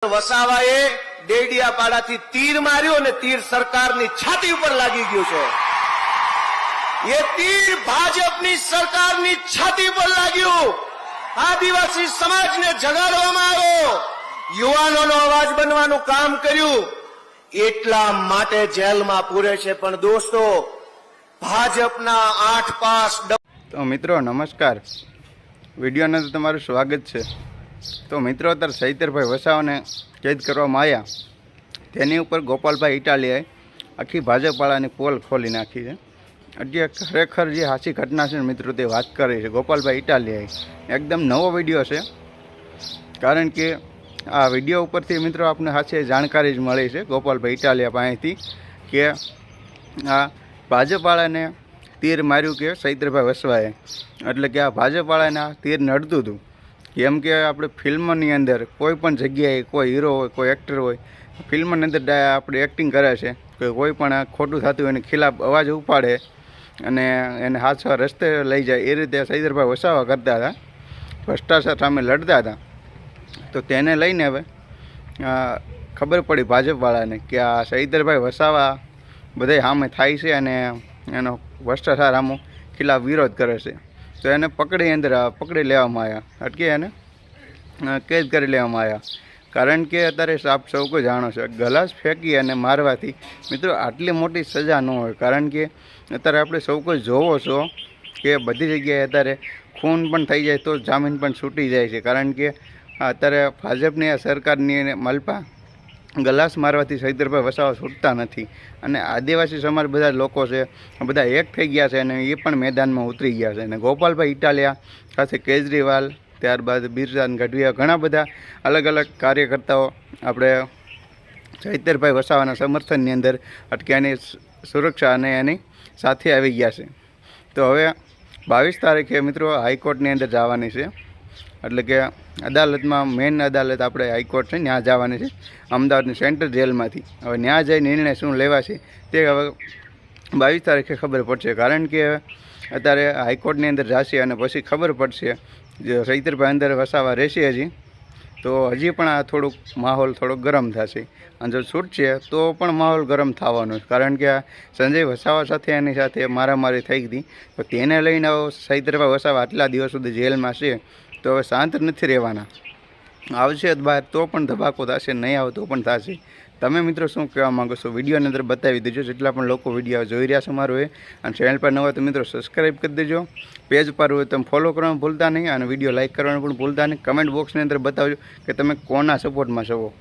વસાવાએ ડેડિયાપાડાથી તીર માર્યું અને તીર સરકારની છાતી ઉપર લાગી ગયું છે। એ તીર ભાજપની સરકારની છાતી પર લાગ્યું। આદિવાસી સમાજને જગાડવામાં આવ્યો, યુવાનોનો અવાજ બનવાનું કામ કર્યું, એટલા માટે જેલમાં પૂરે છે। પણ દોસ્તો, ભાજપના 8 પાસ। તો મિત્રો નમસ્કાર, વિડીયોને તો તમારું સ્વાગત છે। તો મિત્રો અત્યારે સૈતરભાઈ વસાવાને કેદ કરવામાં આવ્યા, તેની ઉપર ગોપાલભાઈ ઇટાલિયાએ આખી ભાજપવાળાની પોલ ખોલી નાખી છે। અત્યારે ખરેખર જે સાચી ઘટના છે મિત્રો તે વાત કરી છે ગોપાલભાઈ ઇટાલિયાએ। એકદમ નવો વિડીયો છે, કારણ કે આ વિડીયો ઉપરથી મિત્રો આપને સાચી જાણકારી જ મળી છે ગોપાલભાઈ ઇટાલિયા પાસેથી કે આ ભાજપવાળાને તીર માર્યું કે સૈતરભાઈ વસવાએ, એટલે કે આ ભાજપવાળાને આ તીર નડતું હતું। કેમ કે આપણે ફિલ્મની અંદર કોઈ પણ જગ્યાએ કોઈ હીરો હોય, કોઈ એક્ટર હોય, ફિલ્મની અંદર આપણે એક્ટિંગ કરે છે કે કોઈ પણ ખોટું થતું હોય એની ખિલાફ અવાજ ઉપાડે અને એને હાથા રસ્તે લઈ જાય, એ રીતે સૈતરભાઈ વસાવા કરતા હતા, ભ્રષ્ટાચાર સામે લડતા હતા। તો તેને લઈને હવે ખબર પડી ભાજપવાળાને કે આ સૈતરભાઈ વસાવા બધા સામે થાય છે અને એનો ભ્રષ્ટાચાર સામે ખિલાફ વિરોધ કરે છે। તો એને પકડી લેવામાં આવ્યા, અટકી એને કેદ કરી લેવામાં આવ્યા। કારણ કે અત્યારે આપ સૌ કોઈ જાણો છો, ગ્લાસ ફેંકી અને મારવાથી મિત્રો આટલી મોટી સજા ન હોય। કારણ કે અત્યારે આપણે સૌ કોઈ જોવો છો કે બધી જગ્યાએ અત્યારે ખૂન પણ થઈ જાય તો જામીન પણ છૂટી જાય છે। કારણ કે અત્યારે ભાજપની આ સરકારની મલપા ગ્લાસ મારવાથી સૈતરભાઈ વસાવા છૂટતા નથી, અને આદિવાસી સમાજ બધા લોકો છે બધા એક થઈ ગયા છે અને એ પણ મેદાનમાં ઉતરી ગયા છે। અને ગોપાલભાઈ ઇટાલિયા સાથે કેજરીવાલ, ત્યારબાદ બિરસાન ગઢવિયા, ઘણા બધા અલગ અલગ કાર્યકર્તાઓ આપણે સૈતરભાઈ વસાવાના સમર્થનની અંદર અટક્યાની સુરક્ષા અને એની સાથે આવી ગયા છે। તો હવે 22 તારીખે મિત્રો હાઈકોર્ટની અંદર જવાની છે, એટલે કે અદાલતમાં, મેઇન અદાલત આપણે હાઈકોર્ટ છે ત્યાં જવાની છે, અમદાવાદની સેન્ટ્રલ જેલમાંથી। હવે ત્યાં જઈ નિર્ણય શું લેવાશે તે હવે 22 તારીખે ખબર પડશે। કારણ કે અત્યારે હાઈકોર્ટની અંદર જશે અને પછી ખબર પડશે જે સૈતરભાઈ અંદર વસાવા રહેશે હજી, તો હજી પણ આ થોડુંક માહોલ થોડોક ગરમ થશે, અને જો છૂટશે તો પણ માહોલ ગરમ થવાનો છે। કારણ કે આ સંજય વસાવા સાથે એની સાથે મારામારી થઈ હતી, તો તેને લઈને સૈતરભાઈ વસાવા આટલા દિવસ સુધી જેલમાં છે, તો હવે શાંત નથી રહેવાના। આવશે બહાર તો પણ ધબાકો થશે, નહીં આવે તો પણ થશે। તમે મિત્રો શું કહેવા માગો છો વિડીયોની અંદર બતાવી દેજો, જેટલા પણ લોકો વિડીયો જોઈ રહ્યા છે મારો એ, અને ચેનલ પર ન હોય તો મિત્રો સબસ્ક્રાઈબ કરી દેજો, પેજ પર હોય તમે ફોલો કરવાનું ભૂલતા નહીં, અને વિડીયો લાઇક કરવાનું પણ ભૂલતા નહીં। કમેન્ટ બોક્સની અંદર બતાવજો કે તમે કોના સપોર્ટમાં છો।